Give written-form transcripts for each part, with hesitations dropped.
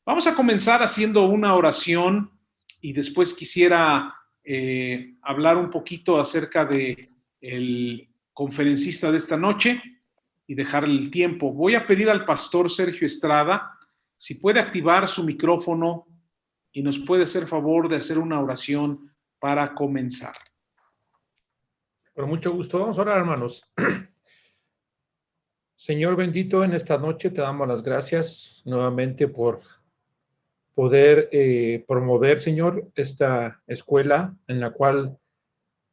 Vamos a comenzar haciendo una oración y después quisiera hablar un poquito acerca de el conferencista de esta noche y dejarle el tiempo. Voy a pedir al pastor Sergio Estrada si puede activar su micrófono y nos puede hacer favor de hacer una oración para comenzar. Con mucho gusto. Vamos a orar, hermanos. Señor bendito, en esta noche te damos las gracias nuevamente por poder promover, Señor, esta escuela en la cual,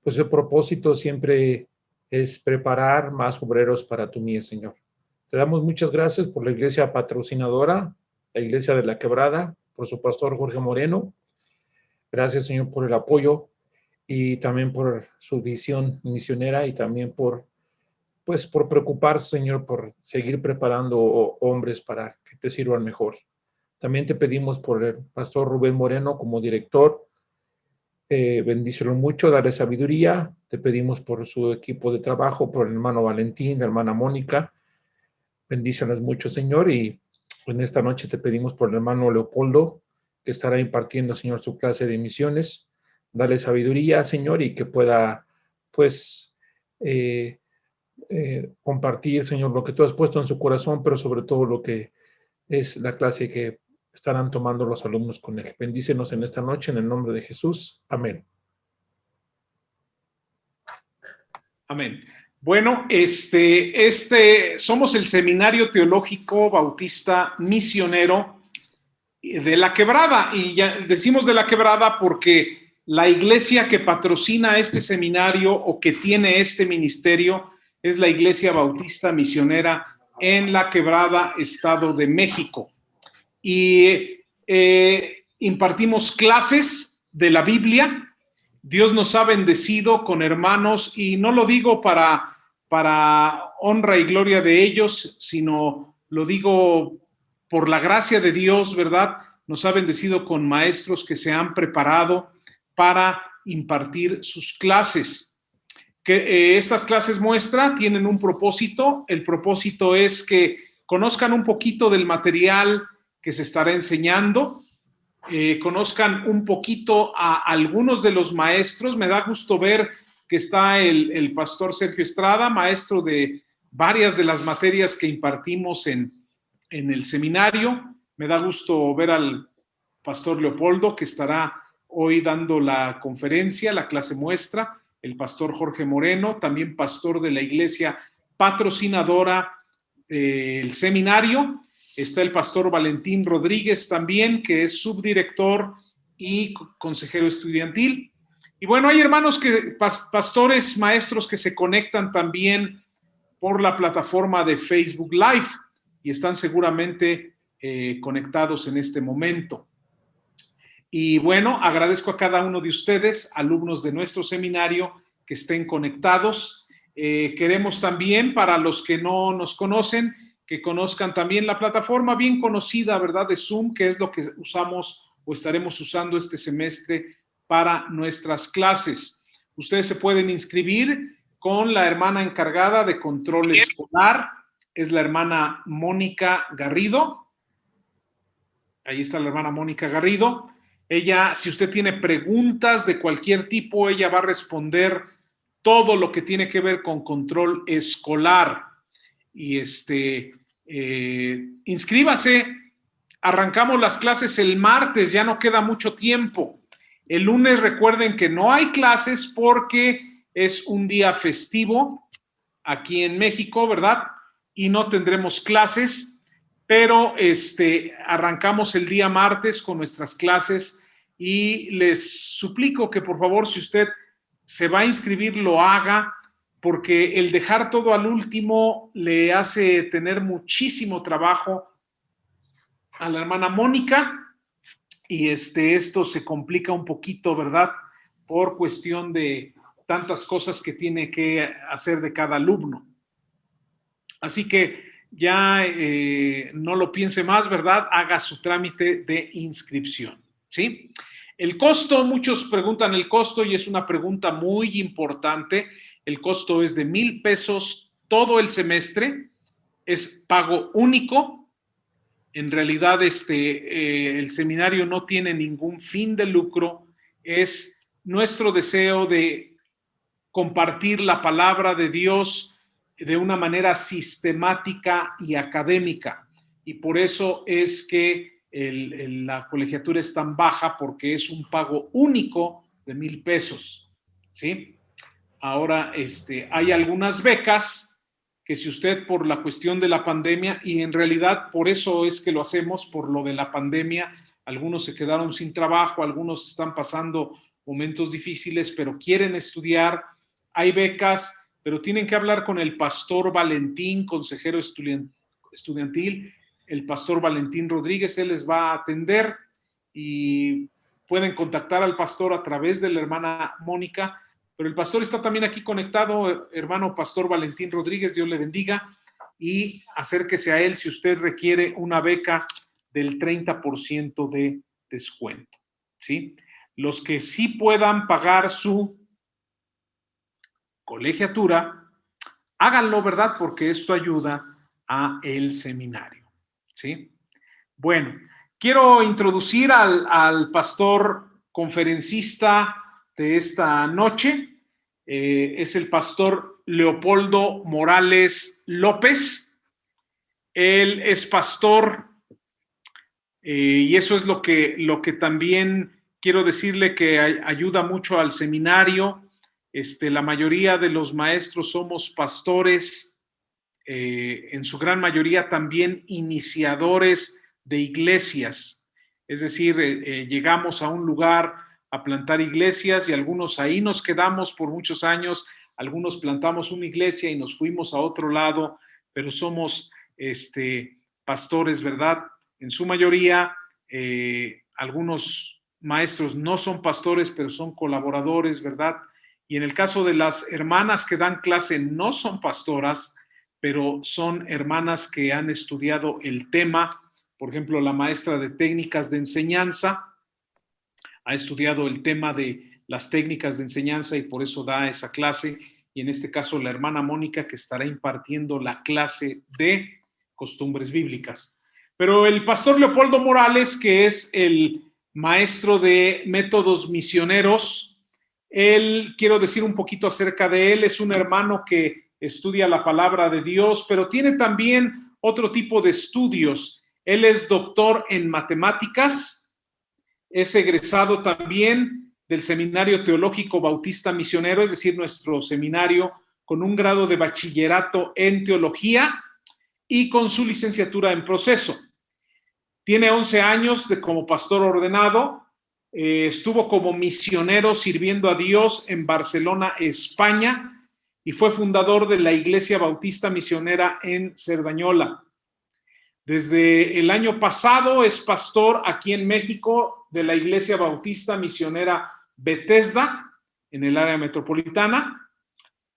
pues, el propósito siempre es preparar más obreros para tu mies, Señor. Te damos muchas gracias por la iglesia patrocinadora, la iglesia de La Quebrada, por su pastor Jorge Moreno. Gracias, Señor, por el apoyo y también por su visión misionera y también por preocuparse, Señor, por seguir preparando hombres para que te sirvan mejor. También te pedimos por el pastor Rubén Moreno como director. Bendícelo mucho, dale sabiduría. Te pedimos por su equipo de trabajo, por el hermano Valentín, la hermana Mónica. Bendícelos mucho, Señor. Y en esta noche te pedimos por el hermano Leopoldo, que estará impartiendo, Señor, su clase de misiones. Dale sabiduría, Señor, y que pueda, compartir, Señor, lo que tú has puesto en su corazón, pero sobre todo lo que es la clase que estarán tomando los alumnos con él. Bendícenos en esta noche, en el nombre de Jesús. Amén. Amén. Bueno, somos el Seminario Teológico Bautista Misionero de La Quebrada, y ya decimos de La Quebrada porque la iglesia que patrocina este seminario o que tiene este ministerio es la Iglesia Bautista Misionera en La Quebrada, Estado de México. Y impartimos clases de la Biblia. Dios nos ha bendecido con hermanos, y no lo digo para honra y gloria de ellos, sino lo digo por la gracia de Dios, ¿verdad? Nos ha bendecido con maestros que se han preparado para impartir sus clases. Que estas clases muestra tienen un propósito. El propósito es que conozcan un poquito del material que se estará enseñando, conozcan un poquito a algunos de los maestros. Me da gusto ver que está el pastor Sergio Estrada, maestro de varias de las materias que impartimos en el seminario. Me da gusto ver al pastor Leopoldo, que estará hoy dando la conferencia, la clase muestra. El pastor Jorge Moreno, también pastor de la iglesia patrocinadora del seminario. Está el pastor Valentín Rodríguez también, que es subdirector y consejero estudiantil. Y bueno, hay hermanos pastores, maestros que se conectan también por la plataforma de Facebook Live y están seguramente conectados en este momento. Y bueno, agradezco a cada uno de ustedes, alumnos de nuestro seminario, que estén conectados. Queremos también, para los que no nos conocen, que conozcan también la plataforma bien conocida, ¿verdad?, de Zoom, que es lo que usamos o estaremos usando este semestre para nuestras clases. Ustedes se pueden inscribir con la hermana encargada de control escolar, es la hermana Mónica Garrido. Ahí está la hermana Mónica Garrido. Ella, si usted tiene preguntas de cualquier tipo, ella va a responder todo lo que tiene que ver con control escolar. Y inscríbase. Arrancamos las clases el martes, ya no queda mucho tiempo. El lunes recuerden que no hay clases porque es un día festivo aquí en México, ¿verdad? Y no tendremos clases. Pero arrancamos el día martes con nuestras clases y les suplico que por favor, si usted se va a inscribir, lo haga, porque el dejar todo al último le hace tener muchísimo trabajo a la hermana Mónica y esto se complica un poquito, ¿verdad? Por cuestión de tantas cosas que tiene que hacer de cada alumno. Así que ya no lo piense más, ¿verdad? Haga su trámite de inscripción, ¿sí? El costo, muchos preguntan el costo y es una pregunta muy importante. El costo es de 1,000 pesos todo el semestre, es pago único. En realidad, el seminario no tiene ningún fin de lucro. Es nuestro deseo de compartir la palabra de Dios de una manera sistemática y académica. Y por eso es que la colegiatura es tan baja, porque es un pago único de 1,000 pesos. ¿Sí? Ahora, hay algunas becas que si usted por la cuestión de la pandemia, y en realidad por eso es que lo hacemos, por lo de la pandemia, algunos se quedaron sin trabajo, algunos están pasando momentos difíciles, pero quieren estudiar, hay becas, pero tienen que hablar con el pastor Valentín, consejero estudiantil, el pastor Valentín Rodríguez, él les va a atender y pueden contactar al pastor a través de la hermana Mónica. Pero el pastor está también aquí conectado, hermano pastor Valentín Rodríguez, Dios le bendiga, y acérquese a él si usted requiere una beca del 30% de descuento, ¿sí? Los que sí puedan pagar su colegiatura, háganlo, ¿verdad? Porque esto ayuda a el seminario, ¿sí? Bueno, quiero introducir al pastor conferencista de esta noche. Es el pastor Leopoldo Morales López. Él es pastor y eso es lo que también quiero decirle, que ayuda mucho al seminario. La mayoría de los maestros somos pastores, en su gran mayoría también iniciadores de iglesias. Es decir, llegamos a un lugar a plantar iglesias y algunos ahí nos quedamos por muchos años, algunos plantamos una iglesia y nos fuimos a otro lado, pero somos pastores, ¿verdad? En su mayoría, algunos maestros no son pastores, pero son colaboradores, ¿verdad? Y en el caso de las hermanas que dan clase, no son pastoras, pero son hermanas que han estudiado el tema. Por ejemplo, la maestra de técnicas de enseñanza ha estudiado el tema de las técnicas de enseñanza y por eso da esa clase. Y en este caso, la hermana Mónica, que estará impartiendo la clase de costumbres bíblicas. Pero el pastor Leopoldo Morales, que es el maestro de métodos misioneros, quiero decir un poquito acerca de él. Es un hermano que estudia la palabra de Dios, pero tiene también otro tipo de estudios. Él es doctor en matemáticas, es egresado también del Seminario Teológico Bautista Misionero, es decir, nuestro seminario, con un grado de bachillerato en teología y con su licenciatura en proceso. Tiene 11 años como pastor ordenado. Estuvo como misionero sirviendo a Dios en Barcelona, España, y fue fundador de la Iglesia Bautista Misionera en Cerdañola. Desde el año pasado es pastor aquí en México de la Iglesia Bautista Misionera Bethesda, en el área metropolitana,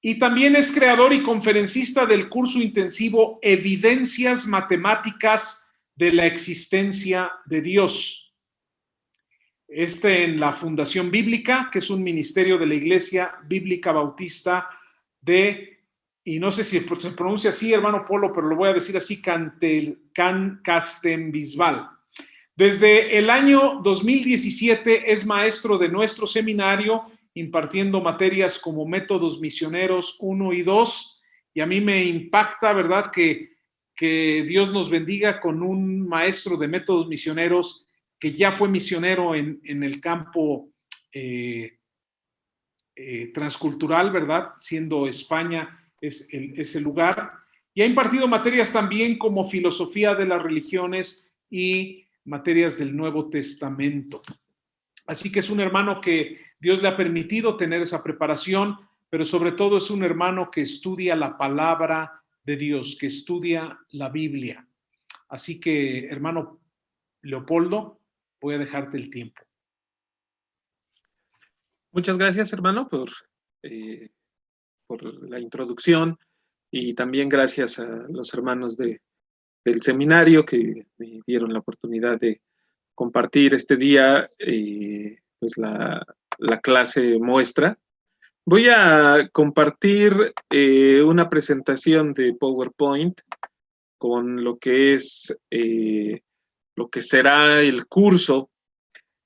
y también es creador y conferencista del curso intensivo Evidencias Matemáticas de la Existencia de Dios. En la Fundación Bíblica, que es un ministerio de la Iglesia Bíblica Bautista y no sé si se pronuncia así, hermano Polo, pero lo voy a decir así, Castenbisbal. Desde el año 2017 es maestro de nuestro seminario, impartiendo materias como métodos misioneros 1 y 2, y a mí me impacta, ¿verdad?, que Dios nos bendiga con un maestro de métodos misioneros que ya fue misionero en el campo transcultural, ¿verdad?, siendo España ese lugar, y ha impartido materias también como filosofía de las religiones y materias del Nuevo Testamento. Así que es un hermano que Dios le ha permitido tener esa preparación, pero sobre todo es un hermano que estudia la palabra de Dios, que estudia la Biblia. Así que, hermano Leopoldo, voy a dejarte el tiempo. Muchas gracias, hermano, por la introducción, y también gracias a los hermanos del seminario que me dieron la oportunidad de compartir este día pues la clase muestra. Voy a compartir una presentación de PowerPoint con lo que es lo que será el curso.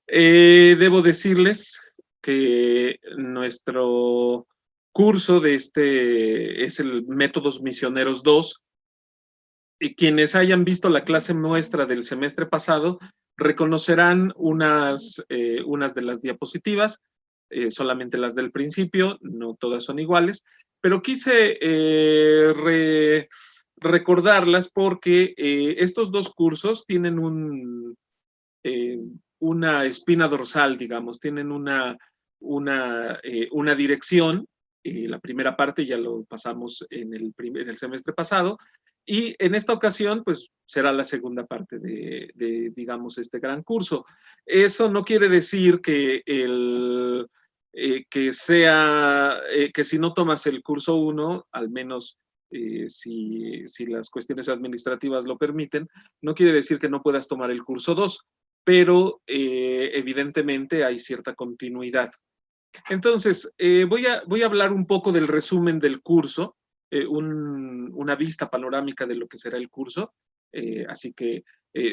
Debo decirles que nuestro curso de es el Métodos Misioneros 2, y quienes hayan visto la clase muestra del semestre pasado reconocerán unas de las diapositivas, solamente las del principio, no todas son iguales, pero quise recordarlas porque estos dos cursos tienen una espina dorsal, digamos, tienen una dirección. La primera parte ya lo pasamos en el semestre pasado, y en esta ocasión, pues, será la segunda parte digamos, este gran curso. Eso no quiere decir que que si no tomas el curso 1, al menos si las cuestiones administrativas lo permiten, no quiere decir que no puedas tomar el curso 2, pero evidentemente hay cierta continuidad. Entonces, voy a hablar un poco del resumen del curso, una vista panorámica de lo que será el curso. Así que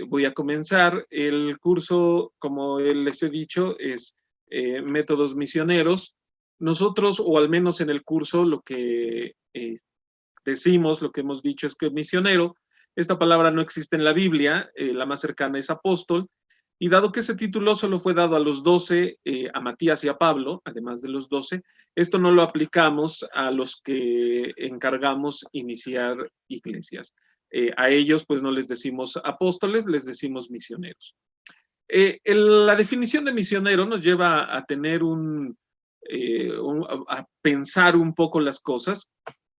voy a comenzar. El curso, como les he dicho, es Métodos Misioneros. Nosotros, o al menos en el curso, lo que decimos, lo que hemos dicho es que misionero, esta palabra no existe en la Biblia, la más cercana es apóstol, y dado que ese título solo fue dado a los 12, a Matías y a Pablo, además de los 12, esto no lo aplicamos a los que encargamos iniciar iglesias. A ellos pues no les decimos apóstoles, les decimos misioneros. La definición de misionero nos lleva a tener a pensar un poco las cosas.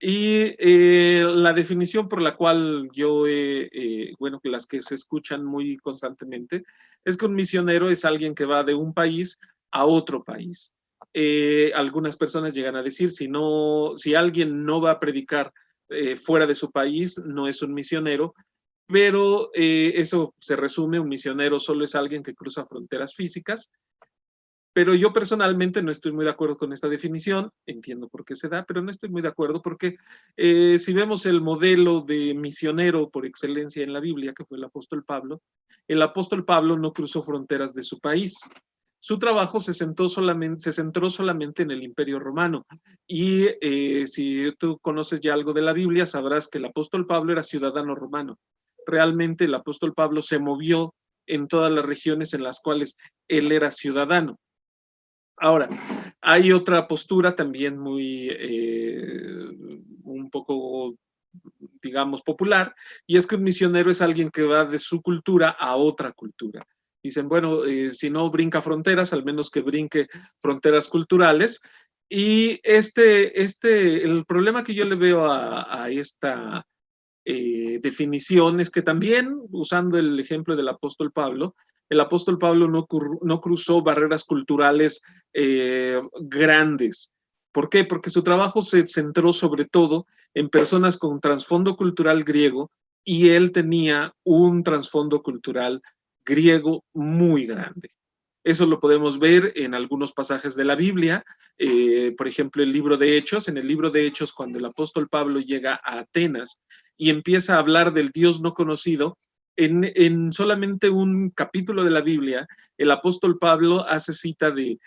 Y la definición por la cual yo, bueno, las que se escuchan muy constantemente, es que un misionero es alguien que va de un país a otro país. Algunas personas llegan a decir, si alguien no va a predicar fuera de su país, no es un misionero, pero eso se resume, un misionero solo es alguien que cruza fronteras físicas. Pero yo personalmente no estoy muy de acuerdo con esta definición, entiendo por qué se da, pero no estoy muy de acuerdo porque si vemos el modelo de misionero por excelencia en la Biblia, que fue el apóstol Pablo no cruzó fronteras de su país. Su trabajo se centró solamente en el Imperio Romano. Y si tú conoces ya algo de la Biblia, sabrás que el apóstol Pablo era ciudadano romano. Realmente el apóstol Pablo se movió en todas las regiones en las cuales él era ciudadano. Ahora, hay otra postura también un poco, digamos, popular, y es que un misionero es alguien que va de su cultura a otra cultura. Dicen, bueno, si no brinca fronteras, al menos que brinque fronteras culturales. Y el problema que yo le veo a esta definición es que también, usando el ejemplo del apóstol Pablo, el apóstol Pablo no cruzó barreras culturales grandes. ¿Por qué? Porque su trabajo se centró sobre todo en personas con trasfondo cultural griego, y él tenía un trasfondo cultural griego muy grande. Eso lo podemos ver en algunos pasajes de la Biblia, por ejemplo, el libro de Hechos. En el libro de Hechos, cuando el apóstol Pablo llega a Atenas y empieza a hablar del Dios no conocido, en solamente un capítulo de la Biblia, el apóstol Pablo hace cita de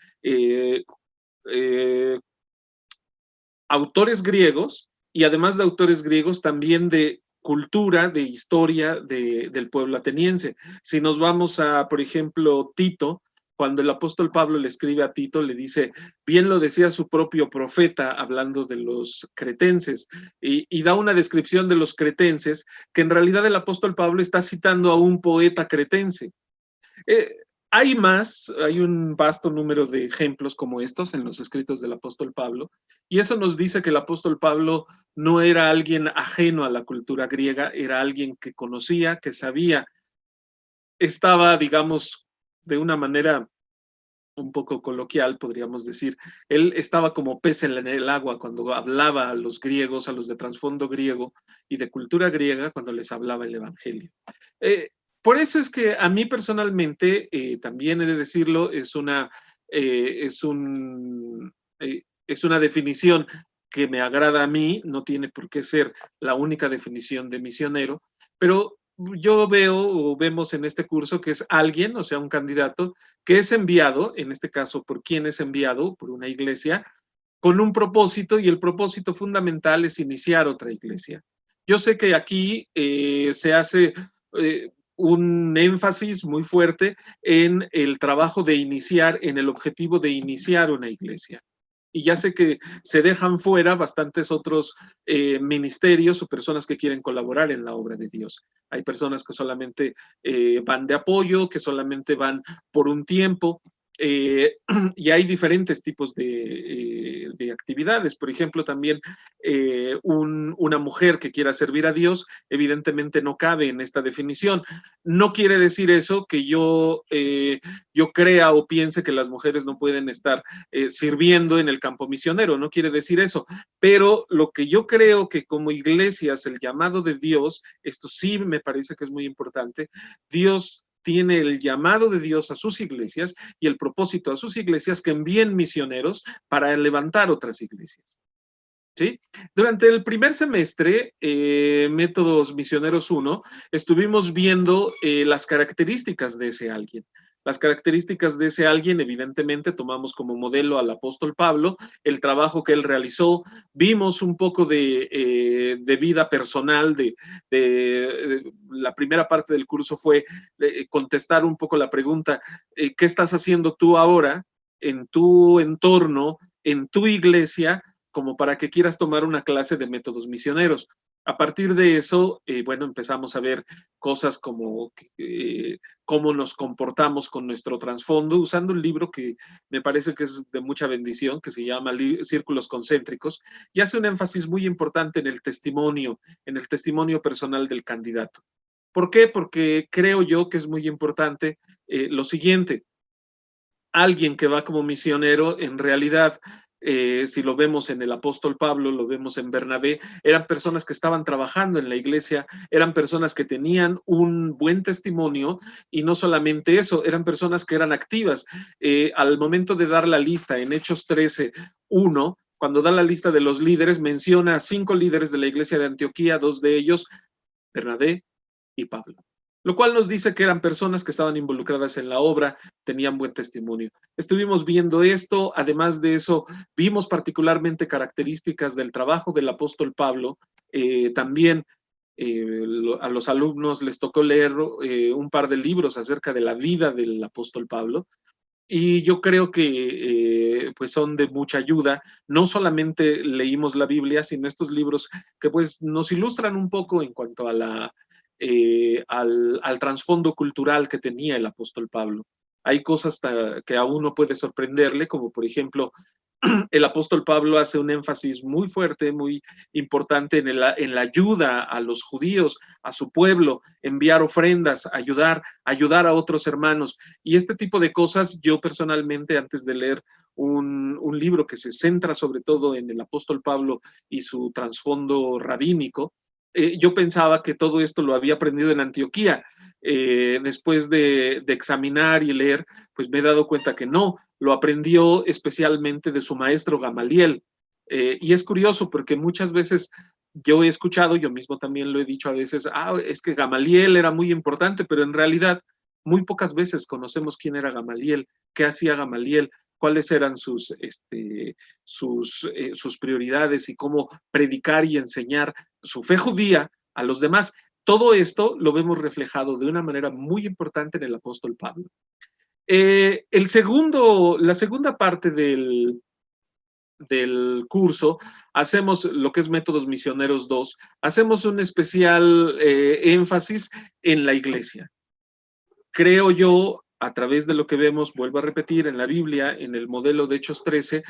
autores griegos, y además de autores griegos, también de cultura, de historia del pueblo ateniense. Si nos vamos a, por ejemplo, Tito, cuando el apóstol Pablo le escribe a Tito, le dice, bien lo decía su propio profeta, hablando de los cretenses, y da una descripción de los cretenses, que en realidad el apóstol Pablo está citando a un poeta cretense. Hay un vasto número de ejemplos como estos en los escritos del apóstol Pablo, y eso nos dice que el apóstol Pablo no era alguien ajeno a la cultura griega, era alguien que conocía, que sabía, estaba, digamos, de una manera un poco coloquial, podríamos decir, él estaba como pez en el agua cuando hablaba a los griegos, a los de trasfondo griego y de cultura griega, cuando les hablaba el evangelio. Por eso es que a mí personalmente, también he de decirlo, es una definición que me agrada a mí, no tiene por qué ser la única definición de misionero, pero yo veo o vemos en este curso que es alguien, o sea, un candidato, que es enviado, en este caso, ¿por quién es enviado? Por una iglesia, con un propósito, y el propósito fundamental es iniciar otra iglesia. Yo sé que aquí se hace un énfasis muy fuerte en el trabajo de iniciar, en el objetivo de iniciar una iglesia. Y ya sé que se dejan fuera bastantes otros ministerios o personas que quieren colaborar en la obra de Dios. Hay personas que solamente van de apoyo, que solamente van por un tiempo, y hay diferentes tipos de actividades. Por ejemplo, también una mujer que quiera servir a Dios, evidentemente no cabe en esta definición. No quiere decir eso que yo crea o piense que las mujeres no pueden estar sirviendo en el campo misionero, no quiere decir eso, pero lo que yo creo que como iglesias, el llamado de Dios, esto sí me parece que es muy importante, Dios tiene el llamado de Dios a sus iglesias y el propósito a sus iglesias que envíen misioneros para levantar otras iglesias. ¿Sí? Durante el primer semestre, Métodos Misioneros 1, estuvimos viendo las características de ese alguien. Las características de ese alguien, evidentemente, tomamos como modelo al apóstol Pablo, el trabajo que él realizó, vimos un poco de vida personal, la primera parte del curso fue contestar un poco la pregunta, ¿qué estás haciendo tú ahora en tu entorno, en tu iglesia, como para que quieras tomar una clase de métodos misioneros? A partir de eso, bueno, empezamos a ver cosas como cómo nos comportamos con nuestro trasfondo, usando un libro que me parece que es de mucha bendición, que se llama Círculos Concéntricos, y hace un énfasis muy importante en el testimonio personal del candidato. ¿Por qué? Porque creo yo que es muy importante lo siguiente. Alguien que va como misionero, en realidad, si lo vemos en el apóstol Pablo, lo vemos en Bernabé, eran personas que estaban trabajando en la iglesia, eran personas que tenían un buen testimonio, y no solamente eso, eran personas que eran activas. Al momento de dar la lista en Hechos 13:1, cuando da la lista de los líderes, menciona a 5 líderes de la iglesia de Antioquía, 2 de ellos, Bernabé y Pablo, lo cual nos dice que eran personas que estaban involucradas en la obra, tenían buen testimonio. Estuvimos viendo esto, además de eso, vimos particularmente características del trabajo del apóstol Pablo. También a los alumnos les tocó leer un par de libros acerca de la vida del apóstol Pablo, y yo creo que pues son de mucha ayuda. No solamente leímos la Biblia, sino estos libros que pues nos ilustran un poco en cuanto a al trasfondo cultural que tenía el apóstol Pablo. Hay cosas que a uno puede sorprenderle, como por ejemplo, el apóstol Pablo hace un énfasis muy fuerte, muy importante en la ayuda a los judíos, a su pueblo, enviar ofrendas, ayudar a otros hermanos. Y este tipo de cosas, yo personalmente, antes de leer un libro que se centra sobre todo en el apóstol Pablo y su trasfondo rabínico, yo pensaba que todo esto lo había aprendido en Antioquía. Después de examinar y leer, pues me he dado cuenta que no, lo aprendió especialmente de su maestro Gamaliel. Y es curioso porque muchas veces yo he escuchado, yo mismo también lo he dicho a veces, es que Gamaliel era muy importante, pero en realidad muy pocas veces conocemos quién era Gamaliel, qué hacía Gamaliel, cuáles eran sus prioridades y cómo predicar y enseñar su fe judía a los demás. Todo esto lo vemos reflejado de una manera muy importante en el apóstol Pablo. La segunda parte del curso, hacemos lo que es Métodos Misioneros 2, hacemos un especial énfasis en la iglesia. Creo yo, a través de lo que vemos, vuelvo a repetir, en la Biblia, en el modelo de Hechos 13,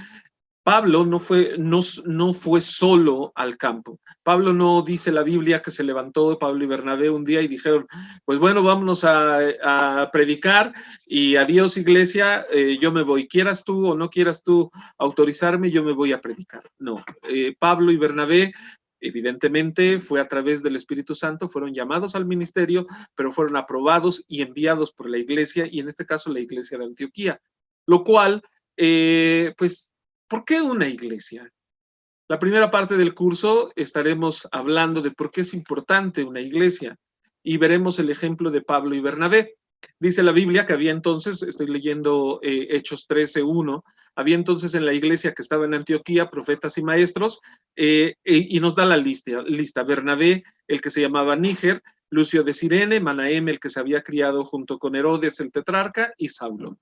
Pablo no fue solo al campo. Pablo no dice la Biblia que se levantó Pablo y Bernabé un día y dijeron, pues bueno, vámonos a predicar y adiós iglesia, yo me voy. Quieras tú o no quieras tú autorizarme, yo me voy a predicar. No, Pablo y Bernabé, evidentemente, fue a través del Espíritu Santo, fueron llamados al ministerio, pero fueron aprobados y enviados por la iglesia, y en este caso la iglesia de Antioquía, lo cual, pues, ¿por qué una iglesia? La primera parte del curso estaremos hablando de por qué es importante una iglesia. y veremos el ejemplo de Pablo y Bernabé. Dice la Biblia que había entonces, estoy leyendo Hechos 13:1, había entonces en la iglesia que estaba en Antioquía profetas y maestros, y nos da la lista. Bernabé, el que se llamaba Níger, Lucio de Cirene, Manahem, el que se había criado junto con Herodes el tetrarca, y Saulo.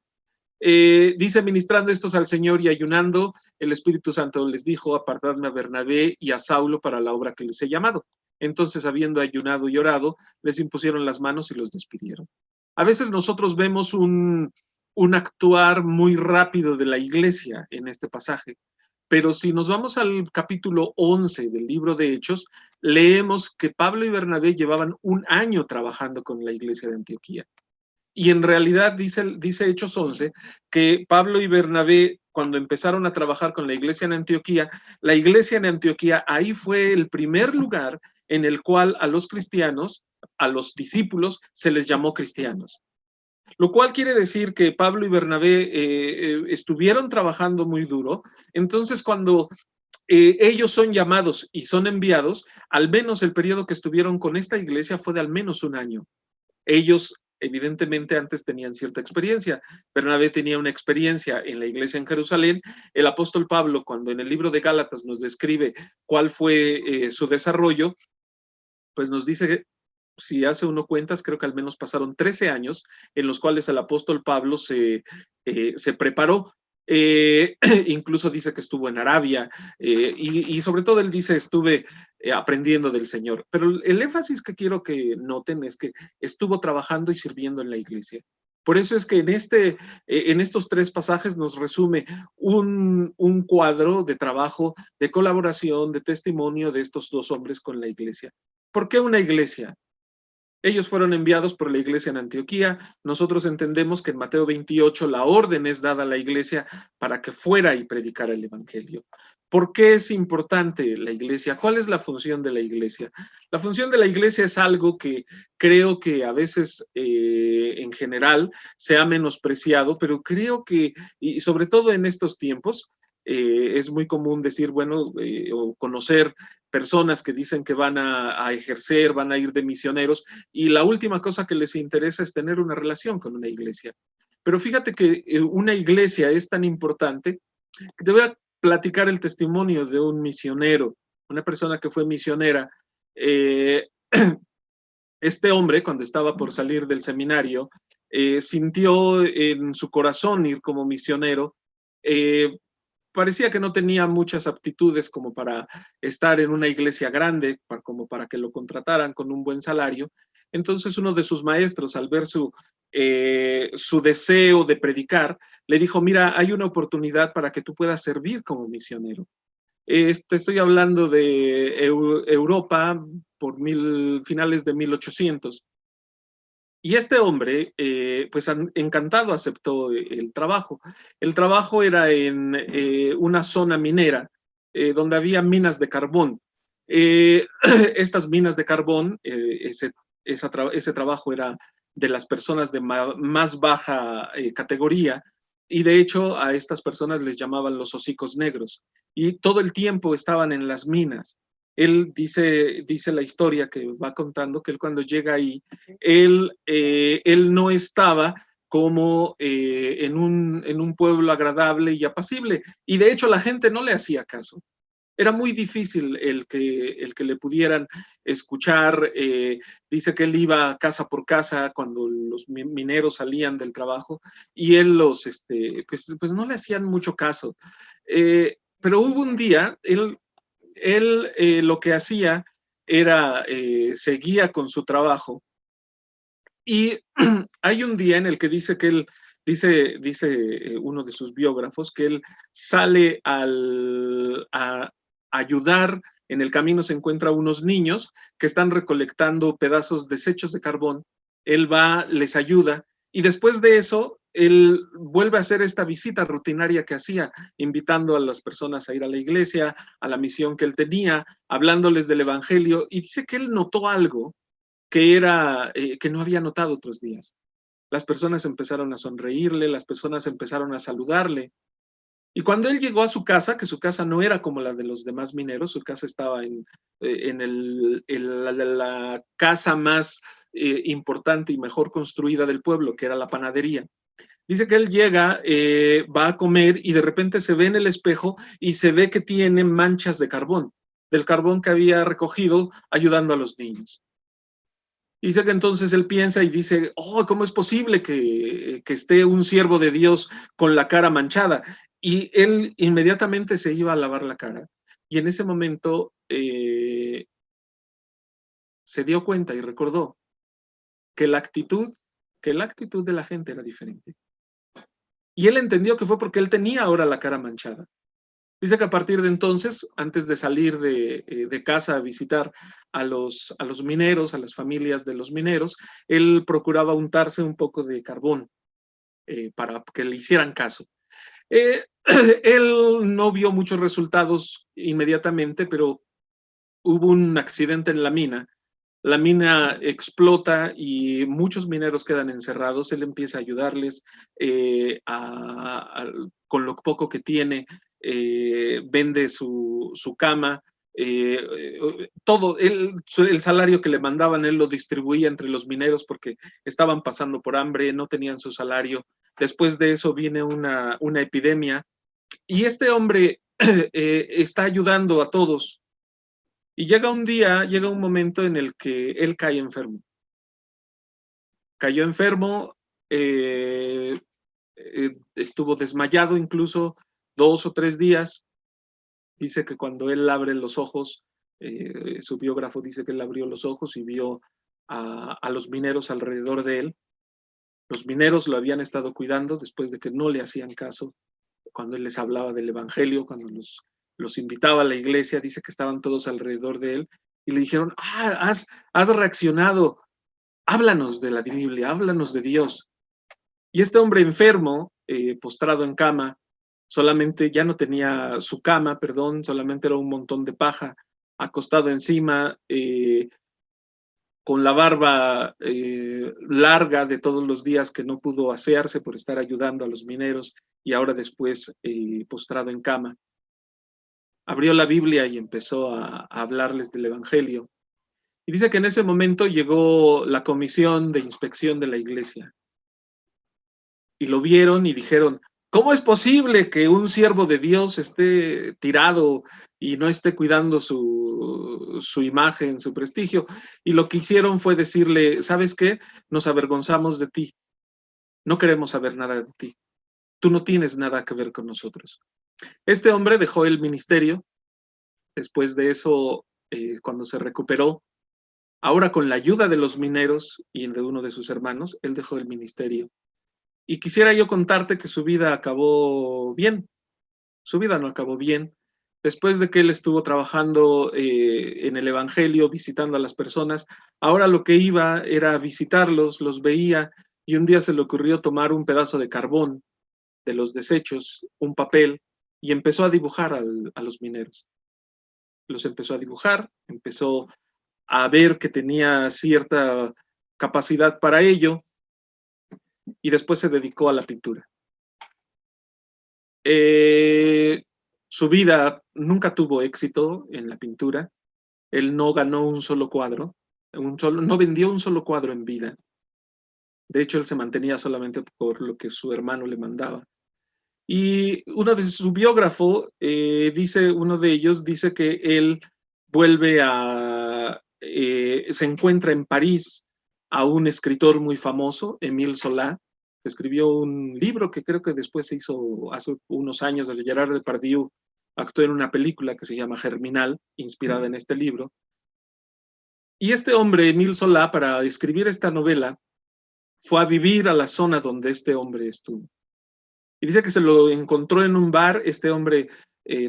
Dice, ministrando estos al Señor y ayunando, el Espíritu Santo les dijo, apartadme a Bernabé y a Saulo para la obra que les he llamado. Entonces, habiendo ayunado y orado, les impusieron las manos y los despidieron. A veces nosotros vemos un actuar muy rápido de la iglesia en este pasaje, pero si nos vamos al capítulo 11 del libro de Hechos, leemos que Pablo y Bernabé llevaban un año trabajando con la iglesia de Antioquía. Y en realidad dice Hechos 11 que Pablo y Bernabé, cuando empezaron a trabajar con la iglesia en Antioquía, la iglesia en Antioquía, ahí fue el primer lugar en el cual a los cristianos, a los discípulos, se les llamó cristianos. Lo cual quiere decir que Pablo y Bernabé estuvieron trabajando muy duro. Entonces, cuando ellos son llamados y son enviados, al menos el periodo que estuvieron con esta iglesia fue de al menos un año. Ellos evidentemente antes tenían cierta experiencia. Bernabé tenía una experiencia en la iglesia en Jerusalén. El apóstol Pablo, cuando en el libro de Gálatas nos describe cuál fue su desarrollo, pues nos dice que, si hace uno cuentas, creo que al menos pasaron 13 años en los cuales el apóstol Pablo se preparó. Incluso dice que estuvo en Arabia, y sobre todo él dice estuve aprendiendo del Señor, pero el énfasis que quiero que noten es que estuvo trabajando y sirviendo en la iglesia. Por eso es que en estos 3 pasajes nos resume un cuadro de trabajo, de colaboración, de testimonio de estos 2 hombres con la iglesia. ¿Por qué una iglesia? Ellos fueron enviados por la iglesia en Antioquía. Nosotros entendemos que en Mateo 28 la orden es dada a la iglesia para que fuera y predicara el evangelio. ¿Por qué es importante la iglesia? ¿Cuál es la función de la iglesia? La función de la iglesia es algo que creo que a veces en general se ha menospreciado, pero creo que, y sobre todo en estos tiempos, es muy común decir, bueno, o conocer personas que dicen que van a ejercer, van a ir de misioneros, y la última cosa que les interesa es tener una relación con una iglesia. Pero fíjate que una iglesia es tan importante que te voy a platicar el testimonio de un misionero, una persona que fue misionera. Este hombre, cuando estaba por salir del seminario, sintió en su corazón ir como misionero. Parecía que no tenía muchas aptitudes como para estar en una iglesia grande, como para que lo contrataran con un buen salario. Entonces uno de sus maestros, al ver su deseo de predicar, le dijo, mira, hay una oportunidad para que tú puedas servir como misionero. Estoy hablando de Europa por finales de 1800. Y este hombre, pues encantado aceptó el trabajo. El trabajo era en una zona minera donde había minas de carbón. Estas minas de carbón, ese trabajo era de las personas de más baja categoría, y de hecho a estas personas les llamaban los hocicos negros, y todo el tiempo estaban en las minas. Él dice la historia que va contando que él cuando llega ahí, él no estaba como en un pueblo agradable y apacible, y de hecho la gente no le hacía caso. Era muy difícil el que le pudieran escuchar. Dice que él iba casa por casa cuando los mineros salían del trabajo, y él pues no le hacían mucho caso. Pero hubo un día, él lo que hacía era, seguía con su trabajo, y hay un día en el que dice que él, dice uno de sus biógrafos, que él sale a ayudar. En el camino se encuentra unos niños que están recolectando pedazos, desechos de carbón. Él va, les ayuda, y después de eso, él vuelve a hacer esta visita rutinaria que hacía, invitando a las personas a ir a la iglesia, a la misión que él tenía, hablándoles del evangelio, y dice que él notó algo que no había notado otros días. Las personas empezaron a sonreírle, las personas empezaron a saludarle. Y cuando él llegó a su casa, que su casa no era como la de los demás mineros, su casa estaba en la casa más importante y mejor construida del pueblo, que era la panadería. Dice que él llega, va a comer y de repente se ve en el espejo y se ve que tiene manchas de carbón, del carbón que había recogido ayudando a los niños. Dice que entonces él piensa y dice, oh, ¿cómo es posible que esté un siervo de Dios con la cara manchada? Y él inmediatamente se iba a lavar la cara. Y en ese momento se dio cuenta y recordó que la actitud de la gente era diferente. Y él entendió que fue porque él tenía ahora la cara manchada. Dice que a partir de entonces, antes de salir de casa a visitar a los mineros, a las familias de los mineros, él procuraba untarse un poco de carbón para que le hicieran caso. Él no vio muchos resultados inmediatamente, pero hubo un accidente en la mina explota y muchos mineros quedan encerrados. Él empieza a ayudarles con lo poco que tiene, vende su cama, todo, el salario que le mandaban, él lo distribuía entre los mineros porque estaban pasando por hambre, no tenían su salario. Después de eso viene una epidemia y este hombre está ayudando a todos. Y llega un momento en el que él cae enfermo. Cayó enfermo, estuvo desmayado incluso 2 o 3 días. Dice que cuando él abre los ojos, su biógrafo dice que él abrió los ojos y vio a los mineros alrededor de él. Los mineros lo habían estado cuidando después de que no le hacían caso. Cuando él les hablaba del evangelio, cuando los invitaba a la iglesia, dice que estaban todos alrededor de él y le dijeron, has reaccionado, háblanos de la Biblia, háblanos de Dios. Y este hombre enfermo, postrado en cama, solamente ya no tenía su cama, solamente era un montón de paja, acostado encima, con la barba larga de todos los días que no pudo asearse por estar ayudando a los mineros y ahora después postrado en cama. Abrió la Biblia y empezó a hablarles del Evangelio. Y dice que en ese momento llegó la comisión de inspección de la iglesia. Y lo vieron y dijeron, ¿cómo es posible que un siervo de Dios esté tirado y no esté cuidando su imagen, su prestigio? Y lo que hicieron fue decirle, ¿sabes qué? Nos avergonzamos de ti. No queremos saber nada de ti. Tú no tienes nada que ver con nosotros. Este hombre dejó el ministerio. Después de eso, cuando se recuperó, ahora con la ayuda de los mineros y de uno de sus hermanos, él dejó el ministerio. Y quisiera yo contarte que su vida acabó bien. Su vida no acabó bien. Después de que él estuvo trabajando en el Evangelio, visitando a las personas, ahora lo que iba era visitarlos, los veía, y un día se le ocurrió tomar un pedazo de carbón de los desechos, un papel, y empezó a dibujar a los mineros. Los empezó a dibujar, empezó a ver que tenía cierta capacidad para ello, y después se dedicó a la pintura. Su vida nunca tuvo éxito en la pintura. Él no ganó un solo cuadro, no vendió un solo cuadro en vida. De hecho, él se mantenía solamente por lo que su hermano le mandaba. Y uno de su biógrafo uno de ellos dice que él vuelve se encuentra en París a un escritor muy famoso, Émile Zola, que escribió un libro que creo que después se hizo hace unos años, de Gerard Depardieu, actuó en una película que se llama Germinal, inspirada en este libro. Y este hombre, Émile Zola, para escribir esta novela, fue a vivir a la zona donde este hombre estuvo. Y dice que se lo encontró en un bar, este hombre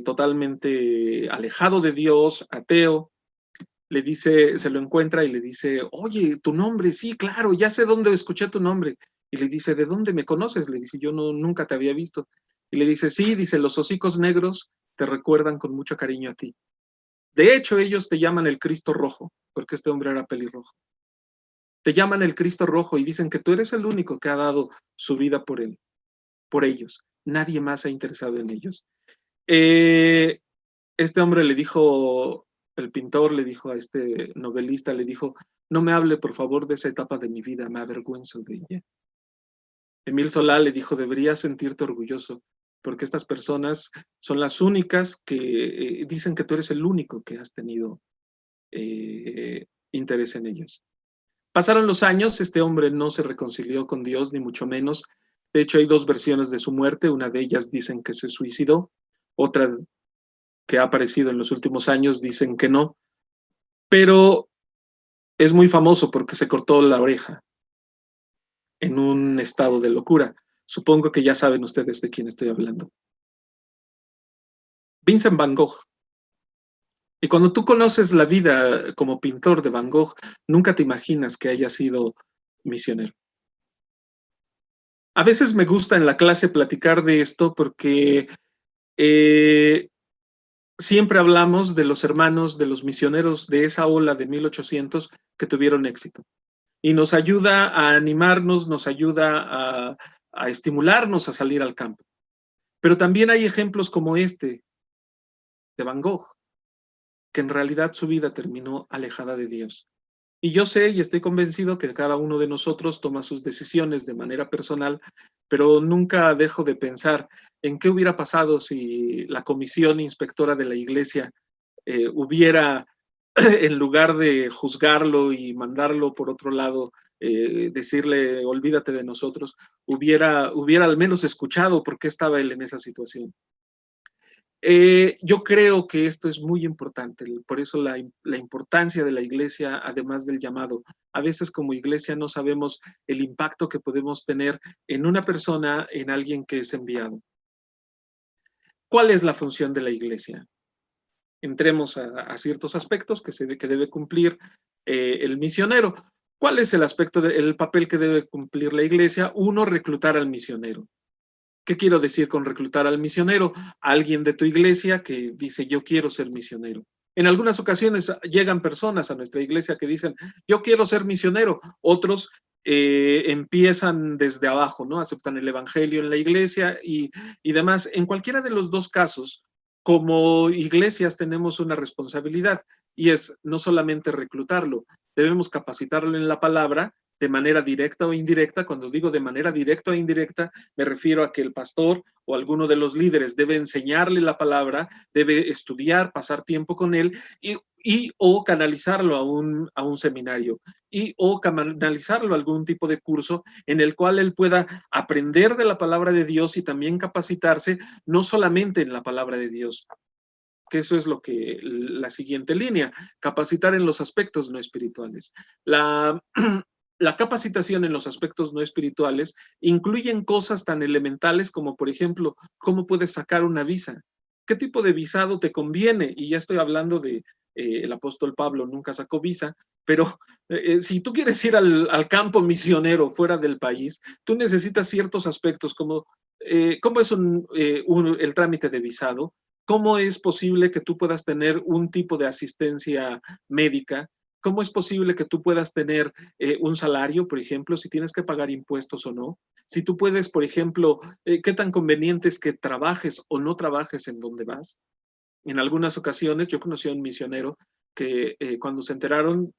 totalmente alejado de Dios, ateo, se lo encuentra y le dice, oye, tu nombre, sí, claro, ya sé dónde escuché tu nombre. Y le dice, ¿de dónde me conoces? Le dice, yo nunca te había visto. Y le dice, sí, dice, los hocicos negros te recuerdan con mucho cariño a ti. De hecho, ellos te llaman el Cristo Rojo, porque este hombre era pelirrojo. Te llaman el Cristo Rojo y dicen que tú eres el único que ha dado su vida por él, por ellos. Nadie más se ha interesado en ellos. Este hombre le dijo, el pintor le dijo a este novelista, le dijo, No me hable, por favor, de esa etapa de mi vida, me avergüenzo de ella. Emil Solá le dijo, deberías sentirte orgulloso, porque estas personas son las únicas que dicen que tú eres el único que has tenido interés en ellos. Pasaron los años, este hombre no se reconcilió con Dios, ni mucho menos. De hecho, hay dos versiones de su muerte. Una de ellas dicen que se suicidó, otra que ha aparecido en los últimos años dicen que no. Pero es muy famoso porque se cortó la oreja en un estado de locura. Supongo que ya saben ustedes de quién estoy hablando. Vincent Van Gogh. Y cuando tú conoces la vida como pintor de Van Gogh, nunca te imaginas que haya sido misionero. A veces me gusta en la clase platicar de esto porque siempre hablamos de los hermanos, de los misioneros de esa ola de 1800 que tuvieron éxito. Y nos ayuda a animarnos, nos ayuda a estimularnos a salir al campo. Pero también hay ejemplos como este de Van Gogh, que en realidad su vida terminó alejada de Dios. Y yo sé y estoy convencido que cada uno de nosotros toma sus decisiones de manera personal, pero nunca dejo de pensar en qué hubiera pasado si la comisión inspectora de la iglesia hubiera, en lugar de juzgarlo y mandarlo por otro lado, decirle, olvídate de nosotros, hubiera al menos escuchado por qué estaba él en esa situación. Yo creo que esto es muy importante, por eso la importancia de la iglesia, además del llamado. A veces como iglesia no sabemos el impacto que podemos tener en una persona, en alguien que es enviado. ¿Cuál es la función de la iglesia? Entremos a ciertos aspectos que debe cumplir el misionero. ¿Cuál es el papel que debe cumplir la iglesia? Uno, reclutar al misionero. ¿Qué quiero decir con reclutar al misionero? Alguien de tu iglesia que dice, yo quiero ser misionero. En algunas ocasiones llegan personas a nuestra iglesia que dicen, yo quiero ser misionero. Otros empiezan desde abajo, ¿no? Aceptan el evangelio en la iglesia y demás. En cualquiera de los dos casos, como iglesias tenemos una responsabilidad y es no solamente reclutarlo, debemos capacitarlo en la palabra de manera directa o indirecta. Cuando digo de manera directa o indirecta, me refiero a que el pastor o alguno de los líderes debe enseñarle la palabra, debe estudiar, pasar tiempo con él o canalizarlo a un seminario o canalizarlo a algún tipo de curso en el cual él pueda aprender de la palabra de Dios y también capacitarse no solamente en la palabra de Dios, que eso es la siguiente línea, capacitar en los aspectos no espirituales. La capacitación en los aspectos no espirituales incluyen cosas tan elementales como, por ejemplo, cómo puedes sacar una visa, qué tipo de visado te conviene, y ya estoy hablando de el apóstol Pablo nunca sacó visa, pero si tú quieres ir al campo misionero fuera del país, tú necesitas ciertos aspectos como cómo es el trámite de visado, cómo es posible que tú puedas tener un tipo de asistencia médica, cómo es posible que tú puedas tener un salario, por ejemplo, si tienes que pagar impuestos o no, si tú puedes, por ejemplo, qué tan conveniente es que trabajes o no trabajes en donde vas. En algunas ocasiones yo conocí a un misionero que cuando se enteraron,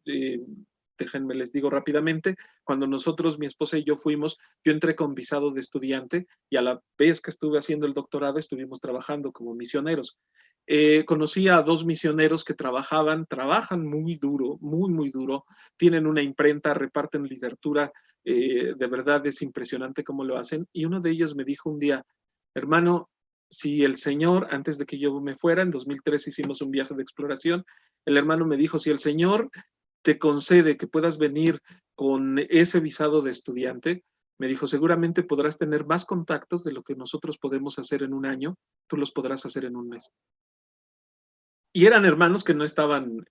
déjenme les digo rápidamente, cuando nosotros, mi esposa y yo fuimos, yo entré con visado de estudiante y a la vez que estuve haciendo el doctorado estuvimos trabajando como misioneros. Conocí a dos misioneros que trabajan muy duro, muy duro, tienen una imprenta, reparten literatura, de verdad es impresionante cómo lo hacen. Y uno de ellos me dijo un día, hermano, si el Señor, antes de que yo me fuera, en 2003 hicimos un viaje de exploración, el hermano me dijo, si el Señor te concede que puedas venir con ese visado de estudiante, me dijo, seguramente podrás tener más contactos de lo que nosotros podemos hacer en un año, tú los podrás hacer en un mes. Y eran hermanos que no estaban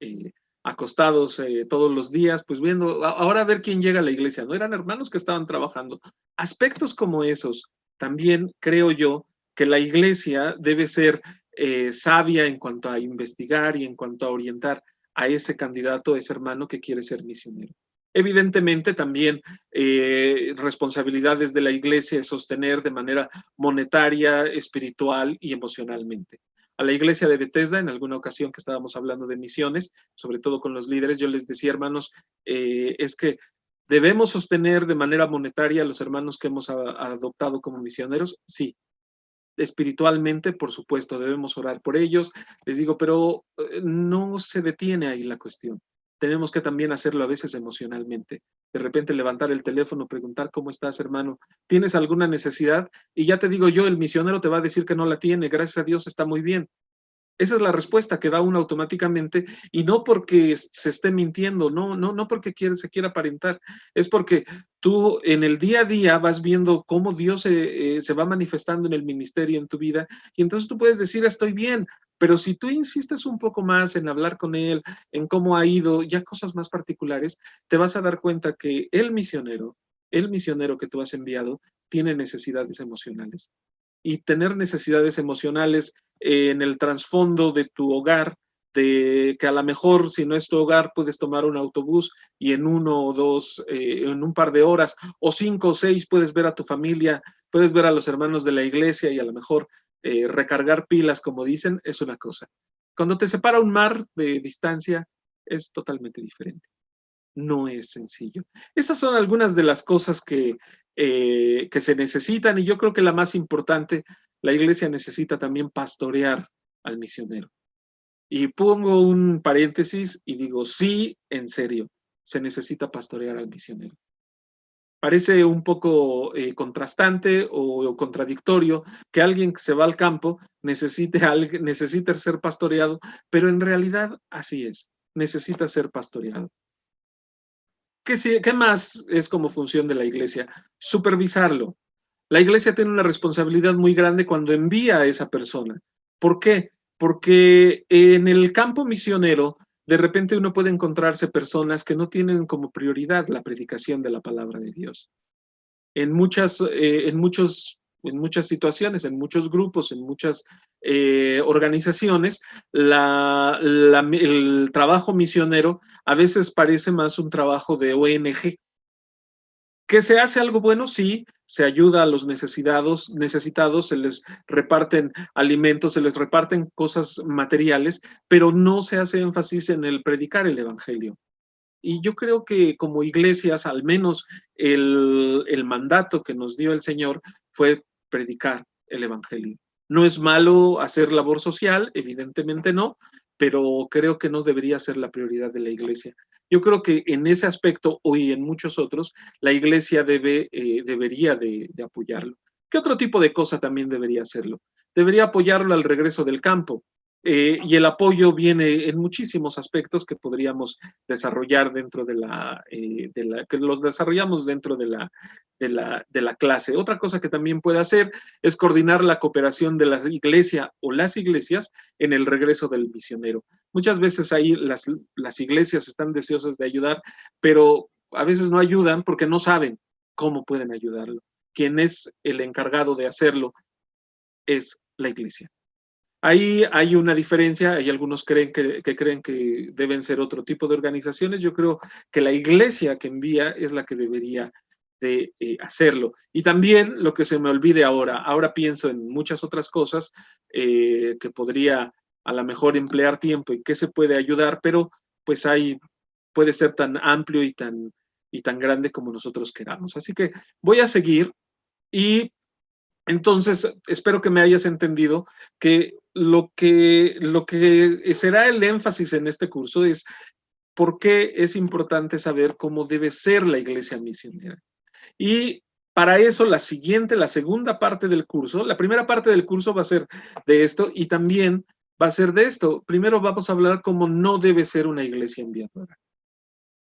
acostados todos los días, pues viendo, ahora a ver quién llega a la iglesia, no eran hermanos que estaban trabajando. Aspectos como esos, también creo yo que la iglesia debe ser sabia en cuanto a investigar y en cuanto a orientar a ese candidato, a ese hermano que quiere ser misionero. Evidentemente también responsabilidades de la iglesia es sostener de manera monetaria, espiritual y emocionalmente. a la iglesia de Bethesda, en alguna ocasión que estábamos hablando de misiones, sobre todo con los líderes, yo les decía, hermanos, es que debemos sostener de manera monetaria a los hermanos que hemos adoptado como misioneros, sí. Espiritualmente, por supuesto, debemos orar por ellos. Les digo, pero no se detiene ahí la cuestión. Tenemos que también hacerlo a veces emocionalmente. De repente levantar el teléfono, preguntar cómo estás, hermano, ¿tienes alguna necesidad? Y ya te digo yo, el misionero te va a decir que no la tiene, gracias a Dios está muy bien. Esa es la respuesta que da uno automáticamente, y no porque se esté mintiendo, no porque se quiera aparentar, es porque tú en el día a día vas viendo cómo Dios se va manifestando en el ministerio, en tu vida, y entonces tú puedes decir, estoy bien, pero si tú insistes un poco más en hablar con él, en cómo ha ido, ya cosas más particulares, te vas a dar cuenta que el misionero que tú has enviado, tiene necesidades emocionales. Y tener necesidades emocionales en el trasfondo de tu hogar, de que a lo mejor si no es tu hogar puedes tomar un autobús y en uno o dos, en un par de horas o 5 o 6 puedes ver a tu familia, puedes ver a los hermanos de la iglesia y a lo mejor recargar pilas, como dicen, es una cosa. Cuando te separa un mar de distancia es totalmente diferente. No es sencillo. Esas son algunas de las cosas que se necesitan, y yo creo que la más importante, la iglesia necesita también pastorear al misionero. Y pongo un paréntesis y digo, sí, en serio, se necesita pastorear al misionero. Parece un poco contrastante o contradictorio que alguien que se va al campo necesite ser pastoreado, pero en realidad así es, necesita ser pastoreado. ¿Qué más es como función de la iglesia? Supervisarlo. La iglesia tiene una responsabilidad muy grande cuando envía a esa persona. ¿Por qué? Porque en el campo misionero, de repente uno puede encontrarse personas que no tienen como prioridad la predicación de la palabra de Dios. En muchas situaciones, en muchos grupos, en muchas organizaciones, el trabajo misionero a veces parece más un trabajo de ONG. ¿Que se hace algo bueno? Sí, se ayuda a los necesitados, se les reparten alimentos, se les reparten cosas materiales, pero no se hace énfasis en el predicar el evangelio. Y yo creo que como iglesias, al menos el mandato que nos dio el Señor fue predicar el evangelio. No es malo hacer labor social, evidentemente no, pero creo que no debería ser la prioridad de la iglesia. Yo creo que en ese aspecto, y en muchos otros, la iglesia debería de apoyarlo. ¿Qué otro tipo de cosa también debería hacerlo? Debería apoyarlo al regreso del campo. Y el apoyo viene en muchísimos aspectos que podríamos desarrollar dentro que los desarrollamos dentro de la clase. Otra cosa que también puede hacer es coordinar la cooperación de la iglesia o las iglesias en el regreso del misionero. Muchas veces ahí las iglesias están deseosas de ayudar, pero a veces no ayudan porque no saben cómo pueden ayudarlo. Quien es el encargado de hacerlo es la iglesia. Ahí hay una diferencia, hay algunos creen que creen que deben ser otro tipo de organizaciones. Yo creo que la iglesia que envía es la que debería de hacerlo. Y también lo que se me olvide ahora pienso en muchas otras cosas que podría a lo mejor emplear tiempo y que se puede ayudar, pero pues puede ser tan amplio y tan grande como nosotros queramos. Así que voy a seguir y entonces, espero que me hayas entendido que lo que será el énfasis en este curso es por qué es importante saber cómo debe ser la iglesia misionera. Y para eso la segunda parte del curso, la primera parte del curso va a ser de esto y también va a ser de esto. Primero vamos a hablar cómo no debe ser una iglesia enviadora.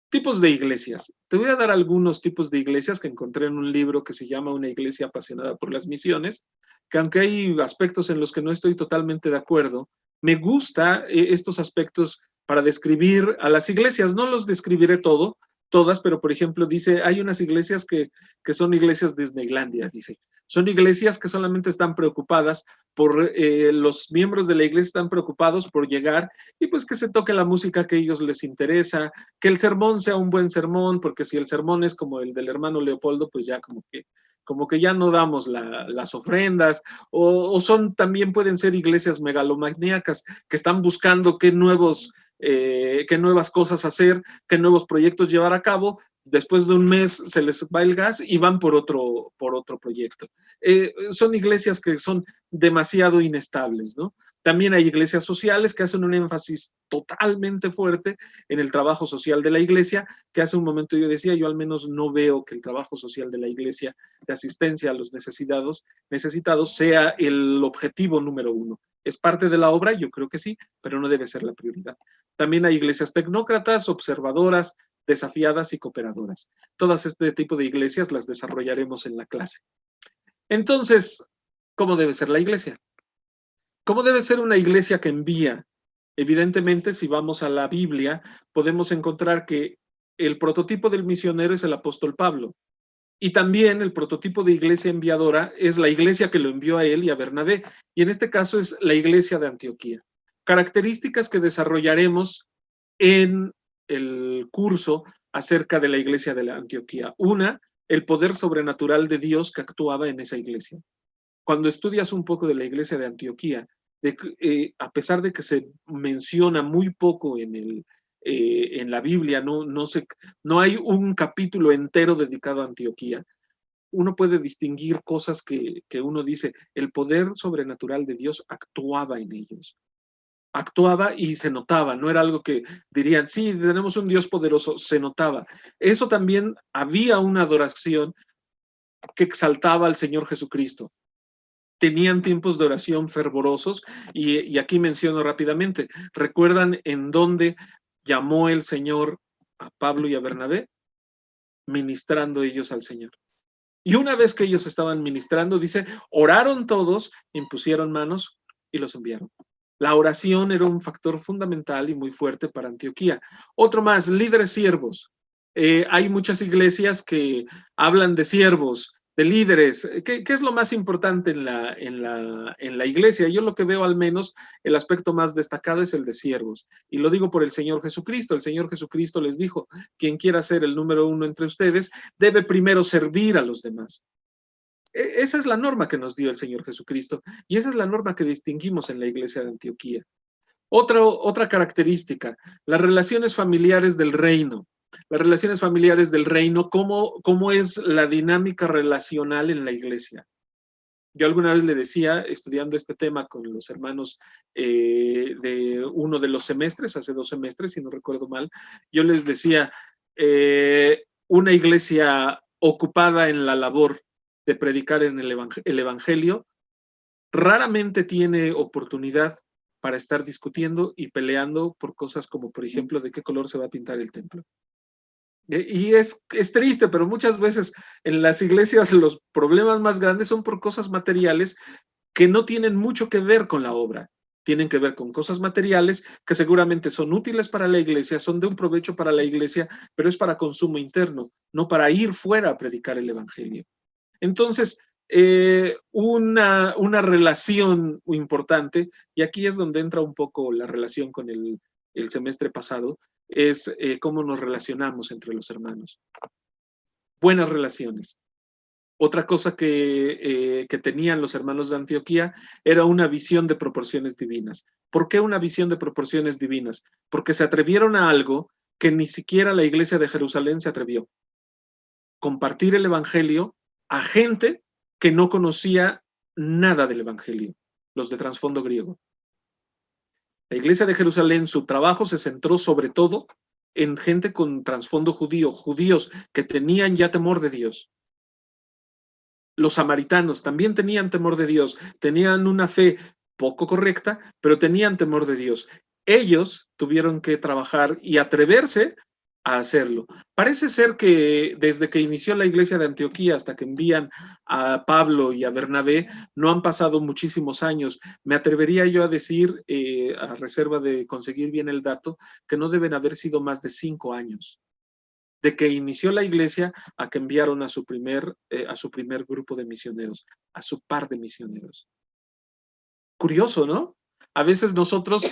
Tipos de iglesias. Te voy a dar algunos tipos de iglesias que encontré en un libro que se llama Una iglesia apasionada por las misiones, que aunque hay aspectos en los que no estoy totalmente de acuerdo, me gusta estos aspectos para describir a las iglesias. No los describiré todas, pero por ejemplo dice, hay unas iglesias que son iglesias Disneylandia, dice. Son iglesias que solamente están preocupadas por, los miembros de la iglesia están preocupados por llegar y pues que se toque la música que a ellos les interesa, que el sermón sea un buen sermón, porque si el sermón es como el del hermano Leopoldo, pues ya como que como que ya no damos las ofrendas, también pueden ser iglesias megalomaníacas que están buscando qué nuevas cosas hacer, qué nuevos proyectos llevar a cabo. Después de un mes se les va el gas y van por otro proyecto. Son iglesias que son demasiado inestables, ¿no? También hay iglesias sociales que hacen un énfasis totalmente fuerte en el trabajo social de la iglesia, que hace un momento yo decía, yo al menos no veo que el trabajo social de la iglesia de asistencia a los necesitados sea el objetivo número uno. ¿Es parte de la obra? Yo creo que sí, pero no debe ser la prioridad. También hay iglesias tecnócratas, observadoras, desafiadas y cooperadoras. Todas este tipo de iglesias las desarrollaremos en la clase. Entonces, ¿cómo debe ser la iglesia? ¿Cómo debe ser una iglesia que envía? Evidentemente, si vamos a la Biblia, podemos encontrar que el prototipo del misionero es el apóstol Pablo. Y también el prototipo de iglesia enviadora es la iglesia que lo envió a él y a Bernabé. Y en este caso es la iglesia de Antioquía. Características que desarrollaremos en el curso acerca de la iglesia de la Antioquía. Una, el poder sobrenatural de Dios que actuaba en esa iglesia. Cuando estudias un poco de la iglesia de Antioquía, a pesar de que se menciona muy poco en la Biblia, no hay un capítulo entero dedicado a Antioquía, uno puede distinguir cosas que uno dice, el poder sobrenatural de Dios actuaba en ellos. Actuaba y se notaba, no era algo que dirían, sí, tenemos un Dios poderoso, se notaba. Eso también había una adoración que exaltaba al Señor Jesucristo. Tenían tiempos de oración fervorosos y aquí menciono rápidamente, ¿recuerdan en dónde llamó el Señor a Pablo y a Bernabé? Ministrando ellos al Señor. Y una vez que ellos estaban ministrando, dice, oraron todos, impusieron manos y los enviaron. La oración era un factor fundamental y muy fuerte para Antioquía. Otro más, líderes siervos. Hay muchas iglesias que hablan de siervos, de líderes. ¿Qué es lo más importante en la iglesia? Yo lo que veo al menos, el aspecto más destacado es el de siervos. Y lo digo por el Señor Jesucristo. El Señor Jesucristo les dijo, quien quiera ser el número uno entre ustedes, debe primero servir a los demás. Esa es la norma que nos dio el Señor Jesucristo y esa es la norma que distinguimos en la iglesia de Antioquía. Otra característica, las relaciones familiares del reino. Las relaciones familiares del reino, ¿cómo es la dinámica relacional en la iglesia? Yo alguna vez le decía, estudiando este tema con los hermanos de uno de los semestres, hace 2 semestres, si no recuerdo mal, yo les decía, una iglesia ocupada en la labor de predicar en el evangelio, raramente tiene oportunidad para estar discutiendo y peleando por cosas como, por ejemplo, de qué color se va a pintar el templo. Y es triste, pero muchas veces en las iglesias los problemas más grandes son por cosas materiales que no tienen mucho que ver con la obra. Tienen que ver con cosas materiales que seguramente son útiles para la iglesia, son de un provecho para la iglesia, pero es para consumo interno, no para ir fuera a predicar el evangelio. Entonces, una relación importante, y aquí es donde entra un poco la relación con el semestre pasado, es cómo nos relacionamos entre los hermanos. Buenas relaciones. Otra cosa que tenían los hermanos de Antioquía era una visión de proporciones divinas. ¿Por qué una visión de proporciones divinas? Porque se atrevieron a algo que ni siquiera la iglesia de Jerusalén se atrevió. Compartir el evangelio a gente que no conocía nada del evangelio, los de trasfondo griego. La iglesia de Jerusalén, su trabajo se centró sobre todo en gente con trasfondo judío, judíos que tenían ya temor de Dios. Los samaritanos también tenían temor de Dios, tenían una fe poco correcta, pero tenían temor de Dios. Ellos tuvieron que trabajar y atreverse a hacerlo. Parece ser que desde que inició la iglesia de Antioquía hasta que envían a Pablo y a Bernabé, no han pasado muchísimos años. Me atrevería yo a decir, a reserva de conseguir bien el dato, que no deben haber sido más de 5 años. De que inició la iglesia a que enviaron a su primer grupo de misioneros, a su par de misioneros. Curioso, ¿no? A veces nosotros